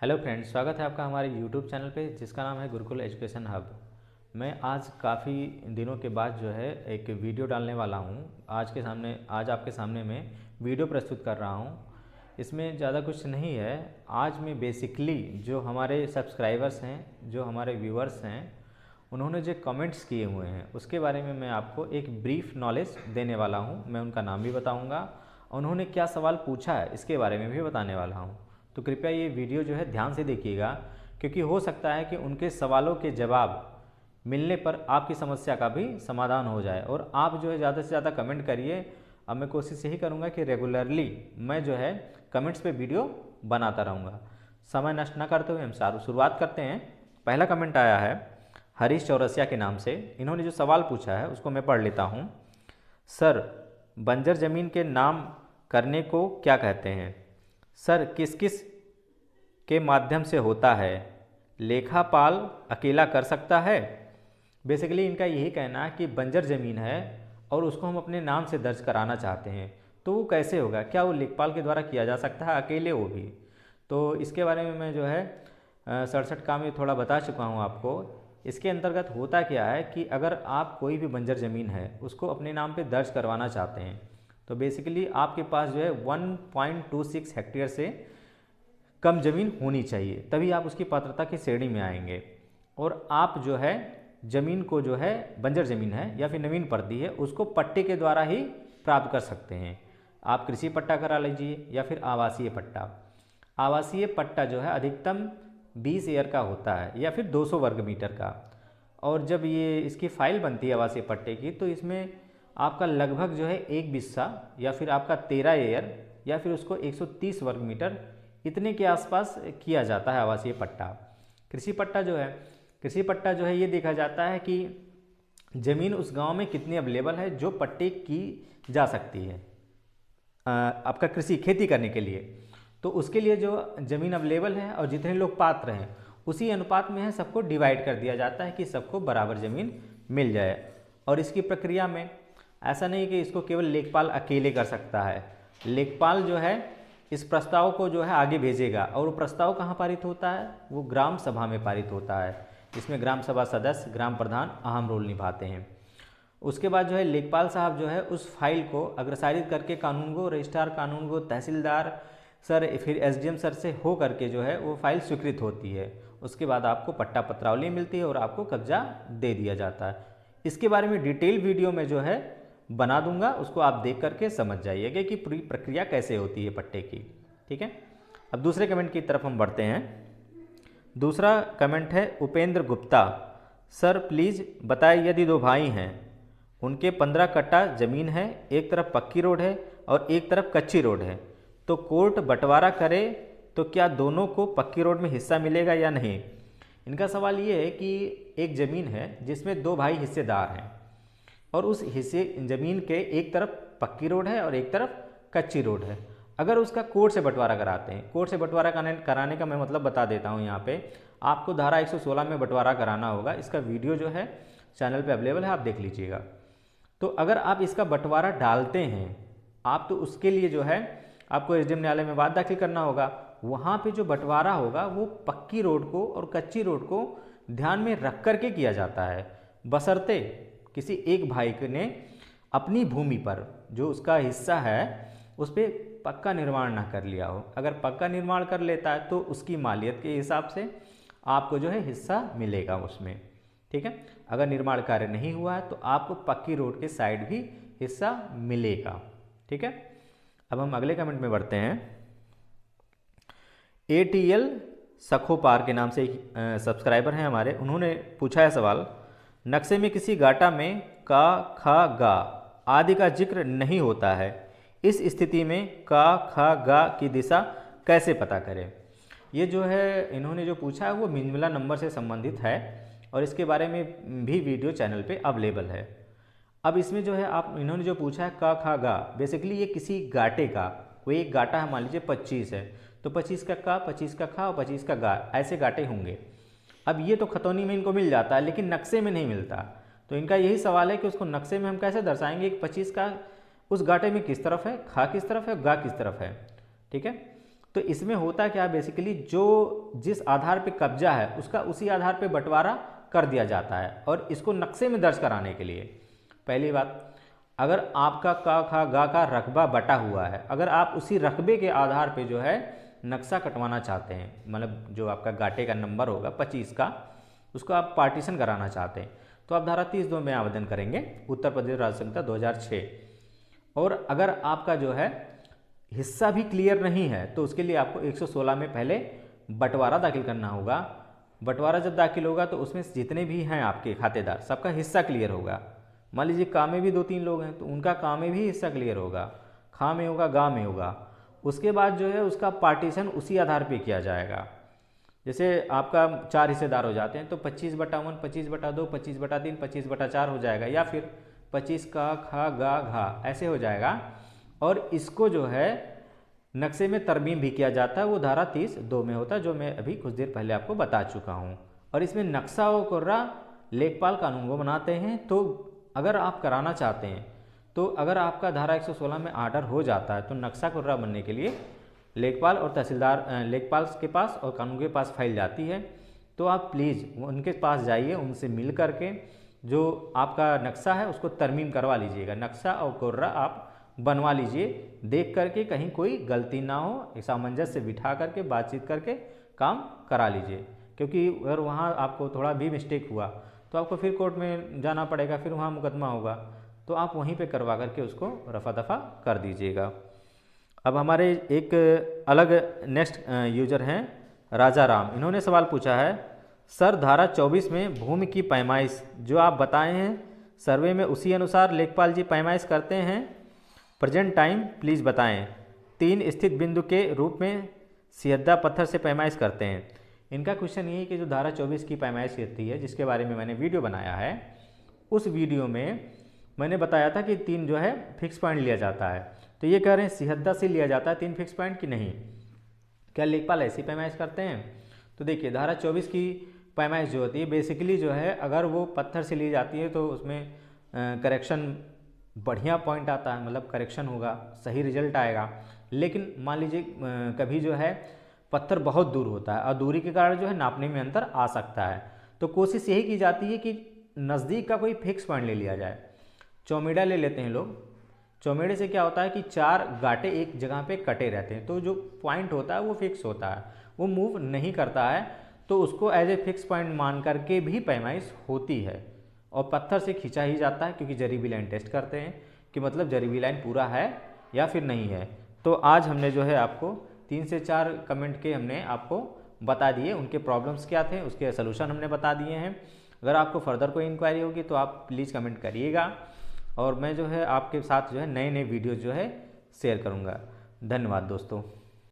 Hello friends, स्वागत है आपका हमारे यूट्यूब चैनल पे जिसका नाम है गुरुकुल एजुकेशन हब। मैं आज काफ़ी दिनों के बाद जो है एक वीडियो डालने वाला हूँ। आज आपके सामने मैं वीडियो प्रस्तुत कर रहा हूँ। इसमें ज़्यादा कुछ नहीं है। आज मैं बेसिकली जो हमारे सब्सक्राइबर्स हैं, जो हमारे व्यूअर्स हैं, उन्होंने जो कमेंट्स किए हुए हैं उसके बारे में मैं आपको एक ब्रीफ नॉलेज देने वाला हूँ। मैं उनका नाम भी बताऊँगा, उन्होंने क्या सवाल पूछा है इसके बारे में भी बताने वाला हूँ। तो कृपया ये वीडियो जो है ध्यान से देखिएगा, क्योंकि हो सकता है कि उनके सवालों के जवाब मिलने पर आपकी समस्या का भी समाधान हो जाए। और आप जो है ज़्यादा से ज़्यादा कमेंट करिए। अब मैं कोशिश यही करूँगा कि रेगुलरली मैं जो है कमेंट्स पे वीडियो बनाता रहूँगा। समय नष्ट न करते हुए हम शुरुआत करते हैं। पहला कमेंट आया है हरीश चौरसिया के नाम से। इन्होंने जो सवाल पूछा है उसको मैं पढ़ लेता हूँ। सर, बंजर ज़मीन के नाम करने को क्या कहते हैं? सर, किस किस के माध्यम से होता है? लेखापाल अकेला कर सकता है? बेसिकली इनका यही कहना है कि बंजर ज़मीन है और उसको हम अपने नाम से दर्ज कराना चाहते हैं, तो वो कैसे होगा? क्या वो लेखपाल के द्वारा किया जा सकता है, अकेले वो भी? तो इसके बारे में मैं जो है 67 का में थोड़ा बता चुका हूँ आपको। इसके अंतर्गत होता क्या है कि अगर आप कोई भी बंजर ज़मीन है उसको अपने नाम पे दर्ज करवाना चाहते हैं, तो बेसिकली आपके पास जो है 1.26 हेक्टेयर से कम ज़मीन होनी चाहिए, तभी आप उसकी पात्रता की श्रेणी में आएंगे। और आप जो है ज़मीन को जो है बंजर ज़मीन है या फिर नवीन पड़ती है उसको पट्टे के द्वारा ही प्राप्त कर सकते हैं। आप कृषि पट्टा करा लीजिए या फिर आवासीय पट्टा। आवासीय पट्टा जो है अधिकतम 20 ईयर का होता है या फिर 200 वर्ग मीटर का। और जब ये इसकी फ़ाइल बनती है आवासीय पट्टे की, तो इसमें आपका लगभग जो है 1 बिस्सा या फिर आपका 13 एयर या फिर उसको 130 वर्ग मीटर इतने के आसपास किया जाता है आवासीय पट्टा। कृषि पट्टा जो है ये देखा जाता है कि ज़मीन उस गांव में कितनी अवेलेबल है जो पट्टे की जा सकती है आपका कृषि खेती करने के लिए। तो उसके लिए जो ज़मीन अवेलेबल है और जितने लोग पात्र हैं उसी अनुपात में है सबको डिवाइड कर दिया जाता है कि सबको बराबर ज़मीन मिल जाए। और इसकी प्रक्रिया में ऐसा नहीं कि इसको केवल लेखपाल अकेले कर सकता है। लेखपाल जो है इस प्रस्ताव को जो है आगे भेजेगा और वो प्रस्ताव कहाँ पारित होता है? वो ग्राम सभा में पारित होता है। इसमें ग्राम सभा सदस्य, ग्राम प्रधान अहम रोल निभाते हैं। उसके बाद जो है लेखपाल साहब जो है उस फाइल को अग्रसारित करके कानून को, रजिस्ट्रार कानून को, तहसीलदार सर, फिर एसडीएम सर से हो करके जो है वो फाइल स्वीकृत होती है। उसके बाद आपको पट्टा पत्रावली मिलती है और आपको कब्जा दे दिया जाता है। इसके बारे में डिटेल वीडियो में जो है बना दूंगा, उसको आप देख करके समझ जाइएगा कि पूरी प्रक्रिया कैसे होती है पट्टे की। ठीक है, अब दूसरे कमेंट की तरफ हम बढ़ते हैं। दूसरा कमेंट है उपेंद्र गुप्ता। सर, प्लीज़ बताएं, यदि दो भाई हैं, उनके 15 कट्टा ज़मीन है, एक तरफ पक्की रोड है और एक तरफ कच्ची रोड है, तो कोर्ट बंटवारा करे तो क्या दोनों को पक्की रोड में हिस्सा मिलेगा या नहीं? इनका सवाल ये है कि एक ज़मीन है जिसमें दो भाई हिस्सेदार हैं और उस हिस्से ज़मीन के एक तरफ पक्की रोड है और एक तरफ कच्ची रोड है। अगर उसका कोर्ट से बंटवारा कराते हैं, कोर्ट से बंटवारा कराने का मैं मतलब बता देता हूँ। यहाँ पे आपको धारा 116 में बंटवारा कराना होगा। इसका वीडियो जो है चैनल पे अवेलेबल है, आप देख लीजिएगा। तो अगर आप इसका बंटवारा डालते हैं आप, तो उसके लिए जो है आपको एसडीएम न्यायालय में वाद दाखिल करना होगा। वहाँ पे जो बंटवारा होगा वो पक्की रोड को और कच्ची रोड को ध्यान में रख करके किया जाता है, बशर्ते किसी एक भाई ने अपनी भूमि पर जो उसका हिस्सा है उस पर पक्का निर्माण ना कर लिया हो। अगर पक्का निर्माण कर लेता है तो उसकी मालियत के हिसाब से आपको जो है हिस्सा मिलेगा उसमें। ठीक है, अगर निर्माण कार्य नहीं हुआ है तो आपको पक्की रोड के साइड भी हिस्सा मिलेगा। ठीक है, अब हम अगले कमेंट में बढ़ते हैं। ATL सखोपार के नाम से सब्सक्राइबर हैं हमारे। उन्होंने पूछा है सवाल, नक्शे में किसी गाटा में का, खा, गा आदि का जिक्र नहीं होता है, इस स्थिति में का, खा, गा की दिशा कैसे पता करें? ये जो है इन्होंने जो पूछा है वो मिनिमला नंबर से संबंधित है और इसके बारे में भी वीडियो चैनल पे अवेलेबल है। अब इसमें जो है इन्होंने जो पूछा है का, खा, गा, बेसिकली ये किसी गाटे का, कोई एक गाटा है, मान लीजिए 25 है, तो 25 का का, 25 का खा और 25 का गा, ऐसे गाटे होंगे। अब ये तो खतौनी में इनको मिल जाता है लेकिन नक्शे में नहीं मिलता। तो इनका यही सवाल है कि उसको नक्शे में हम कैसे दर्शाएंगे कि 25 का उस गाटे में किस तरफ है, खा किस तरफ है, गा किस तरफ है। ठीक है, तो इसमें होता क्या है, बेसिकली जो जिस आधार पे कब्जा है उसका उसी आधार पे बंटवारा कर दिया जाता है। और इसको नक्शे में दर्ज कराने के लिए, पहली बात, अगर आपका का खा गा का रकबा बटा हुआ है, अगर आप उसी रकबे के आधार पे जो है नक्शा कटवाना चाहते हैं, मतलब जो आपका गाटे का नंबर होगा 25 का, उसको आप पार्टीशन कराना चाहते हैं, तो आप धारा 30(2) में आवेदन करेंगे, उत्तर प्रदेश राज्य संहिता 2006। और अगर आपका जो है हिस्सा भी क्लियर नहीं है तो उसके लिए आपको 116 में पहले बंटवारा दाखिल करना होगा। बंटवारा जब दाखिल होगा तो उसमें जितने भी हैं आपके खातेदार, सबका हिस्सा क्लियर होगा। मान लीजिए का में भी 2-3 लोग हैं तो उनका का में भी हिस्सा क्लियर होगा, खा में होगा, गा में होगा। उसके बाद जो है उसका पार्टीशन उसी आधार पे किया जाएगा। जैसे आपका 4 हिस्सेदार हो जाते हैं तो 25/1, 25/2, 25/3, 25/4 हो जाएगा, या फिर 25 का खा गा घा ऐसे हो जाएगा। और इसको जो है नक्शे में तरमीम भी किया जाता है, वो धारा 30(2) में होता है, जो मैं अभी कुछ देर पहले आपको बता चुका हूँ। और इसमें नक्शा और कुर्रा लेखपाल कानून को बनाते हैं। तो अगर आप कराना चाहते हैं तो अगर आपका धारा 116 में आर्डर हो जाता है तो नक्शा कुर्रा बनने के लिए लेखपाल और तहसीलदार, लेखपाल के पास और कानून के पास फाइल जाती है। तो आप प्लीज़ उनके पास जाइए, उनसे मिल करके जो आपका नक्शा है उसको तरमीम करवा लीजिएगा, नक्शा और कुर्रा आप बनवा लीजिए, देख करके कहीं कोई गलती ना हो, सामंजस्य से बिठा करके बातचीत करके काम करा लीजिए। क्योंकि अगर वहाँ आपको थोड़ा भी मिस्टेक हुआ तो आपको फिर कोर्ट में जाना पड़ेगा, फिर वहाँ मुकदमा होगा, तो आप वहीं पे करवा करके उसको रफा दफा कर दीजिएगा। अब हमारे एक अलग नेक्स्ट यूजर हैं राजा राम, इन्होंने सवाल पूछा है, सर धारा 24 में भूमि की पैमाइश जो आप बताए हैं सर्वे में उसी अनुसार लेखपाल जी पैमाइश करते हैं? प्रेजेंट टाइम प्लीज़ बताएं। 3 स्थित बिंदु के रूप में सिहद्दा पत्थर से पैमाइश करते हैं। इनका क्वेश्चन ये है कि जो धारा 24 की पैमाइश होती है, जिसके बारे में मैंने वीडियो बनाया है, उस वीडियो में मैंने बताया था कि 3 जो है फिक्स पॉइंट लिया जाता है। तो ये कह रहे हैं सिहद्दा से लिया जाता है 3 फिक्स पॉइंट की नहीं, क्या लेखपाल ऐसी पैमाइश करते हैं? तो देखिए धारा 24 की पैमाइश जो होती है बेसिकली जो है, अगर वो पत्थर से ली जाती है तो उसमें करेक्शन बढ़िया पॉइंट आता है, मतलब करेक्शन होगा, सही रिजल्ट आएगा। लेकिन मान लीजिए कभी जो है पत्थर बहुत दूर होता है और दूरी के कारण जो है नापने में अंतर आ सकता है, तो कोशिश यही की जाती है कि नज़दीक का कोई फिक्स पॉइंट ले लिया जाए। चौमेड़ा ले लेते हैं लोग, चौमेड़े से क्या होता है कि 4 गांठे एक जगह पे कटे रहते हैं, तो जो पॉइंट होता है वो फिक्स होता है, वो मूव नहीं करता है, तो उसको एज ए फिक्स पॉइंट मान करके भी पैमाइश होती है। और पत्थर से खींचा ही जाता है क्योंकि जरीबी लाइन टेस्ट करते हैं कि मतलब जरीबी लाइन पूरा है या फिर नहीं है। तो आज हमने जो है आपको 3 से 4 कमेंट के हमने आपको बता दिए, उनके प्रॉब्लम्स क्या थे, उसके सोल्यूशन हमने बता दिए हैं। अगर आपको फर्दर कोई इंक्वायरी होगी तो आप प्लीज़ कमेंट करिएगा, और मैं जो है आपके साथ जो है नए नए वीडियो जो है शेयर करूँगा। धन्यवाद दोस्तों।